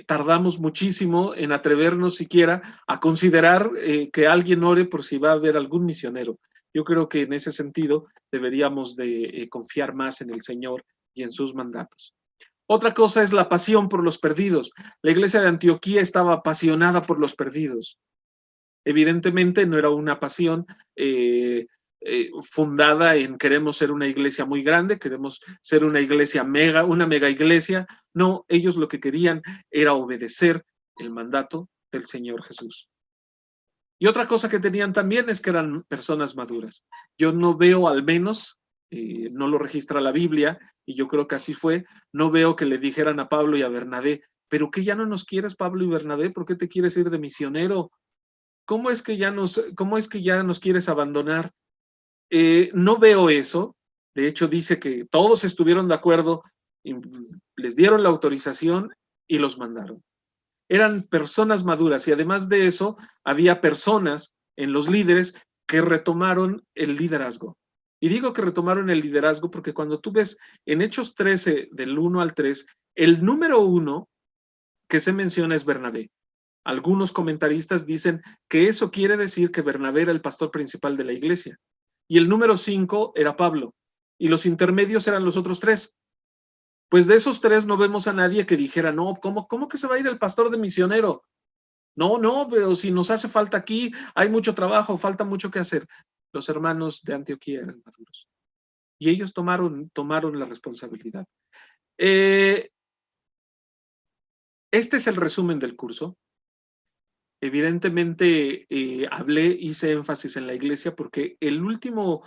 tardamos muchísimo en atrevernos siquiera a considerar que alguien ore por si va a haber algún misionero. Yo creo que en ese sentido deberíamos de confiar más en el Señor y en sus mandatos. Otra cosa es la pasión por los perdidos. La iglesia de Antioquía estaba apasionada por los perdidos. Evidentemente no era una pasión fundada en queremos ser una iglesia muy grande, queremos ser una iglesia una mega iglesia. No, ellos lo que querían era obedecer el mandato del Señor Jesús. Y otra cosa que tenían también es que eran personas maduras. Yo no veo, al menos, no lo registra la Biblia, y yo creo que así fue, no veo que le dijeran a Pablo y a Bernabé, ¿pero qué ya no nos quieres, Pablo y Bernabé? ¿Por qué te quieres ir de misionero? ¿Cómo es que ya nos quieres abandonar? No veo eso. De hecho, dice que todos estuvieron de acuerdo, y les dieron la autorización y los mandaron. Eran personas maduras y además de eso, había personas en los líderes que retomaron el liderazgo. Y digo que retomaron el liderazgo porque cuando tú ves en Hechos 13, del 1 al 3, el número 1 que se menciona es Bernabé. Algunos comentaristas dicen que eso quiere decir que Bernabé era el pastor principal de la iglesia. Y el número 5 era Pablo. Y los intermedios eran los otros 3. Pues de esos 3 no vemos a nadie que dijera, no, ¿cómo que se va a ir el pastor de misionero? No, pero si nos hace falta aquí, hay mucho trabajo, falta mucho que hacer. Los hermanos de Antioquía eran maduros. Y ellos tomaron la responsabilidad. Este es el resumen del curso. Evidentemente hice énfasis en la iglesia porque el último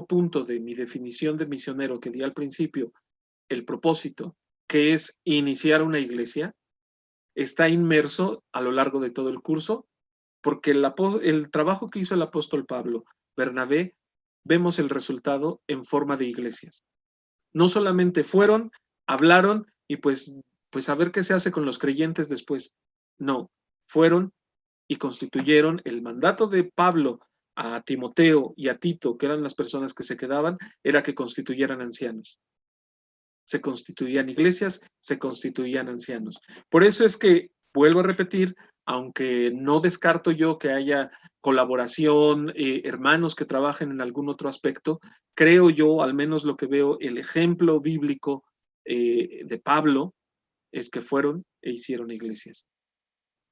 punto de mi definición de misionero que di al principio, el propósito, que es iniciar una iglesia, está inmerso a lo largo de todo el curso, porque el trabajo que hizo el apóstol Pablo, Bernabé, vemos el resultado en forma de iglesias. No solamente fueron, hablaron y pues a ver qué se hace con los creyentes después. No, fueron y constituyeron el mandato de Pablo a Timoteo y a Tito, que eran las personas que se quedaban, era que constituyeran ancianos. Se constituían iglesias, se constituían ancianos. Por eso es que, vuelvo a repetir, aunque no descarto yo que haya colaboración, hermanos que trabajen en algún otro aspecto, creo yo, al menos lo que veo, el ejemplo bíblico de Pablo es que fueron e hicieron iglesias.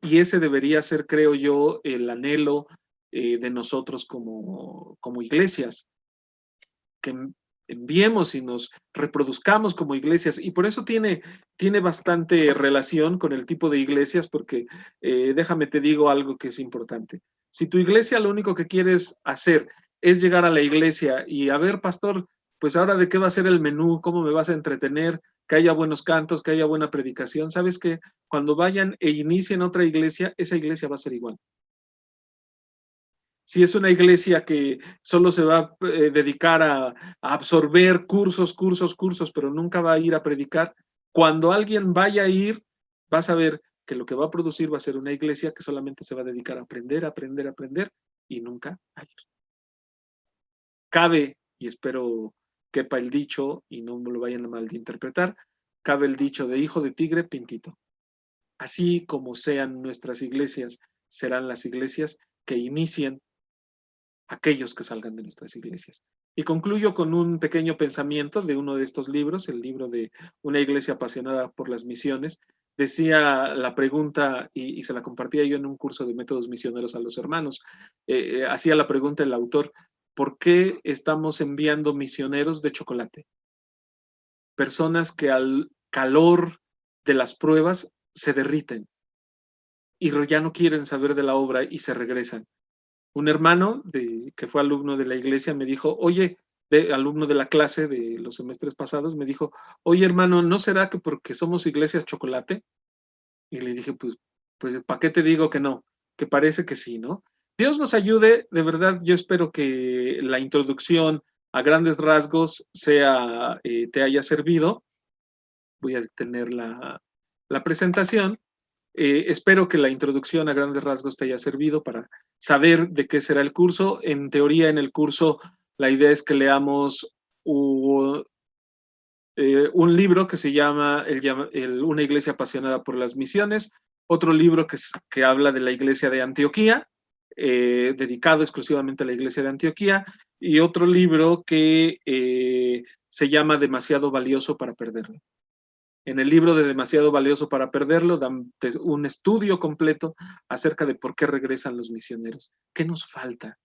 Y ese debería ser, creo yo, el anhelo de nosotros como iglesias, que enviemos y nos reproduzcamos como iglesias. Y por eso tiene bastante relación con el tipo de iglesias, porque déjame te digo algo que es importante. Si tu iglesia lo único que quieres hacer es llegar a la iglesia y a ver, pastor, pues ahora de qué va a ser el menú, cómo me vas a entretener, que haya buenos cantos, que haya buena predicación, sabes que cuando vayan e inicien otra iglesia, esa iglesia va a ser igual. Si es una iglesia que solo se va a dedicar a absorber cursos, pero nunca va a ir a predicar, cuando alguien vaya a ir, vas a ver que lo que va a producir va a ser una iglesia que solamente se va a dedicar a aprender y nunca a ir. Cabe, y espero quepa el dicho y no me lo vayan a malinterpretar, cabe el dicho de hijo de tigre, pintito. Así como sean nuestras iglesias, serán las iglesias que inicien aquellos que salgan de nuestras iglesias. Y concluyo con un pequeño pensamiento de uno de estos libros, el libro de Una iglesia apasionada por las misiones. Decía la pregunta, y se la compartía yo en un curso de métodos misioneros a los hermanos, hacía la pregunta el autor, ¿por qué estamos enviando misioneros de chocolate? Personas que al calor de las pruebas se derriten y ya no quieren saber de la obra y se regresan. Un hermano que fue alumno de la iglesia me dijo, oye, alumno de la clase de los semestres pasados, me dijo, oye hermano, ¿no será que porque somos iglesias chocolate? Y le dije, pues ¿para qué te digo que no? Que parece que sí, ¿no? Dios nos ayude, de verdad, yo espero que la introducción a grandes rasgos te haya servido. Voy a detener la presentación. Espero que la introducción a grandes rasgos te haya servido para saber de qué será el curso. En teoría, en el curso, la idea es que leamos un libro que se llama Una iglesia apasionada por las misiones, otro libro que habla de la iglesia de Antioquía, dedicado exclusivamente a la iglesia de Antioquía, y otro libro que se llama Demasiado valioso para perderlo. En el libro de Demasiado valioso para perderlo dan un estudio completo acerca de por qué regresan los misioneros. ¿Qué nos falta?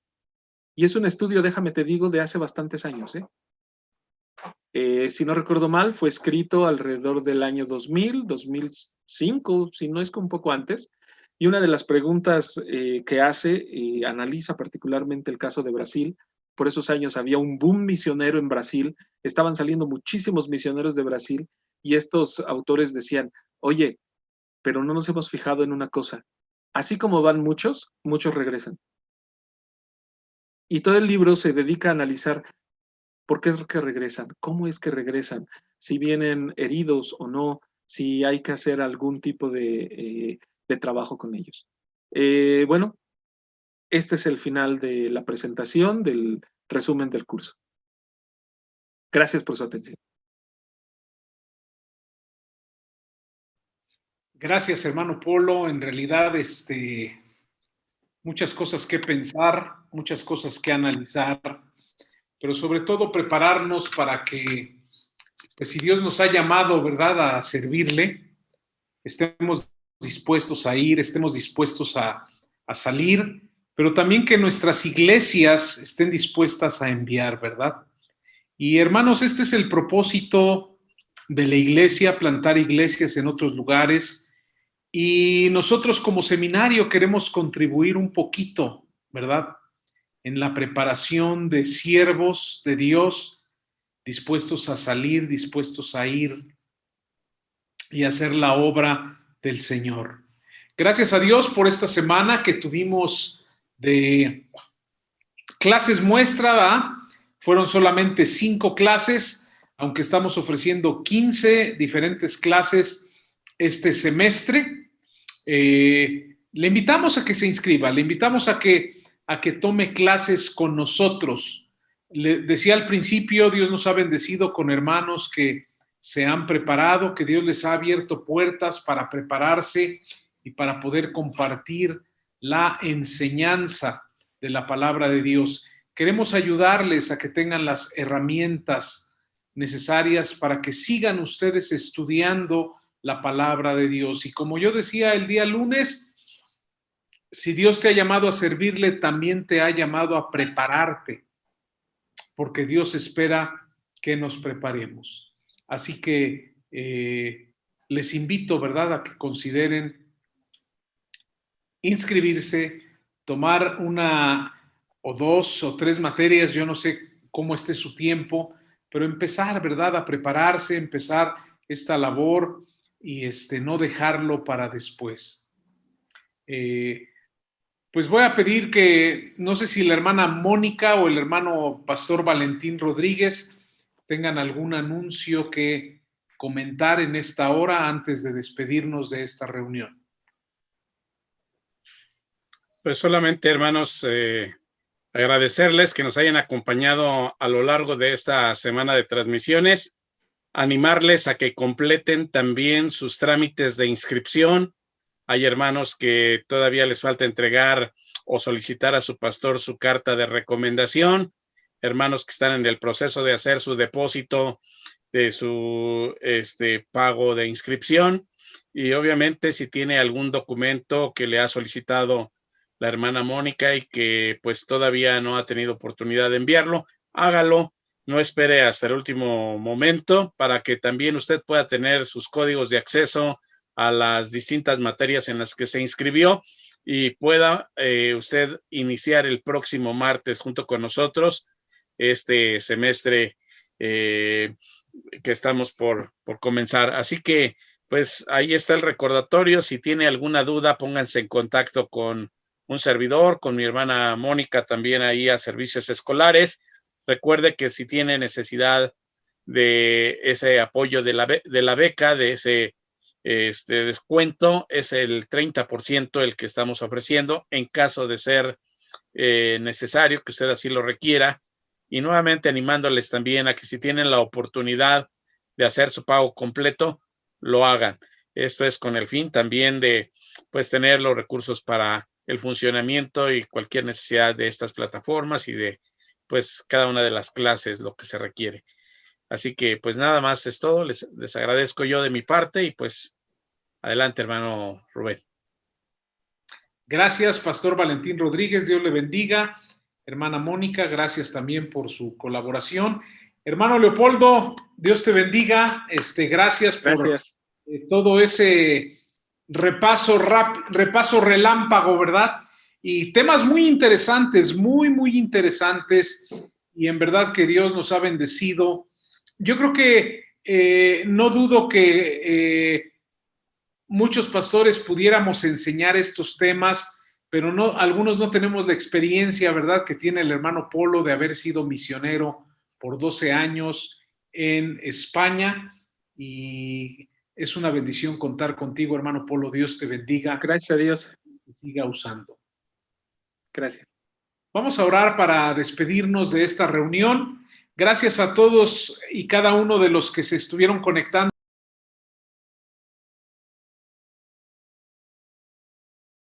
Y es un estudio, déjame te digo, de hace bastantes años. Si no recuerdo mal, fue escrito alrededor del año 2000, 2005, si no es que un poco antes. Y una de las preguntas que hace, analiza particularmente el caso de Brasil. Por esos años había un boom misionero en Brasil, estaban saliendo muchísimos misioneros de Brasil, y estos autores decían, oye, pero no nos hemos fijado en una cosa. Así como van muchos, muchos regresan. Y todo el libro se dedica a analizar por qué es que regresan, cómo es que regresan, si vienen heridos o no, si hay que hacer algún tipo de trabajo con ellos. Bueno, este es el final de la presentación, del resumen del curso. Gracias por su atención. Gracias, hermano Polo. En realidad, muchas cosas que pensar, muchas cosas que analizar, pero sobre todo prepararnos para que, pues si Dios nos ha llamado, ¿verdad?, a servirle, estemos dispuestos a ir, estemos dispuestos a salir, pero también que nuestras iglesias estén dispuestas a enviar, ¿verdad? Y hermanos, este es el propósito de la iglesia, plantar iglesias en otros lugares. Y nosotros como seminario queremos contribuir un poquito, ¿verdad?, en la preparación de siervos de Dios, dispuestos a salir, dispuestos a ir y hacer la obra del Señor. Gracias a Dios por esta semana que tuvimos de clases muestra, ¿verdad? Fueron solamente 5 clases, aunque estamos ofreciendo 15 diferentes clases este semestre. Le invitamos a que se inscriba, le invitamos a que tome clases con nosotros. Le decía al principio, Dios nos ha bendecido con hermanos que se han preparado, que Dios les ha abierto puertas para prepararse y para poder compartir la enseñanza de la palabra de Dios. Queremos ayudarles a que tengan las herramientas necesarias para que sigan ustedes estudiando la palabra de Dios. Y como yo decía el día lunes, si Dios te ha llamado a servirle, también te ha llamado a prepararte, porque Dios espera que nos preparemos. Así que les invito, ¿verdad?, a que consideren inscribirse, tomar 1 o 2 o 3 materias, yo no sé cómo esté su tiempo, pero empezar, ¿verdad?, a prepararse, empezar esta labor y no dejarlo para después. Pues voy a pedir que, no sé si la hermana Mónica o el hermano Pastor Valentín Rodríguez tengan algún anuncio que comentar en esta hora antes de despedirnos de esta reunión. Pues solamente, hermanos, agradecerles que nos hayan acompañado a lo largo de esta semana de transmisiones, animarles a que completen también sus trámites de inscripción. Hay hermanos que todavía les falta entregar o solicitar a su pastor su carta de recomendación, hermanos que están en el proceso de hacer su depósito de su pago de inscripción, y obviamente si tiene algún documento que le ha solicitado la hermana Mónica y que pues todavía no ha tenido oportunidad de enviarlo, hágalo, no espere hasta el último momento para que también usted pueda tener sus códigos de acceso a las distintas materias en las que se inscribió y pueda usted iniciar el próximo martes junto con nosotros este semestre que estamos por comenzar. Así que pues ahí está el recordatorio. Si tiene alguna duda, pónganse en contacto con un servidor, con mi hermana Mónica también ahí a servicios escolares. Recuerde que si tiene necesidad de ese apoyo de la beca, de ese descuento, es el 30% el que estamos ofreciendo en caso de ser necesario, que usted así lo requiera. Y nuevamente animándoles también a que si tienen la oportunidad de hacer su pago completo, lo hagan. Esto es con el fin también de pues tener los recursos para el funcionamiento y cualquier necesidad de estas plataformas y de pues cada una de las clases, lo que se requiere. Así que pues nada más es todo. Les agradezco yo de mi parte y pues adelante, hermano Rubén. Gracias, Pastor Valentín Rodríguez, Dios le bendiga. Hermana Mónica, gracias también por su colaboración. Hermano Leopoldo, Dios te bendiga. Gracias por todo ese repaso relámpago, ¿verdad? Y temas muy interesantes, muy interesantes. Y en verdad que Dios nos ha bendecido. Yo creo que no dudo que muchos pastores pudiéramos enseñar estos temas, pero no, algunos no tenemos la experiencia, ¿verdad?, que tiene el hermano Polo de haber sido misionero por 12 años en España, y es una bendición contar contigo, hermano Polo. Dios te bendiga. Gracias a Dios. Que siga usando. Gracias. Vamos a orar para despedirnos de esta reunión. Gracias a todos y cada uno de los que se estuvieron conectando.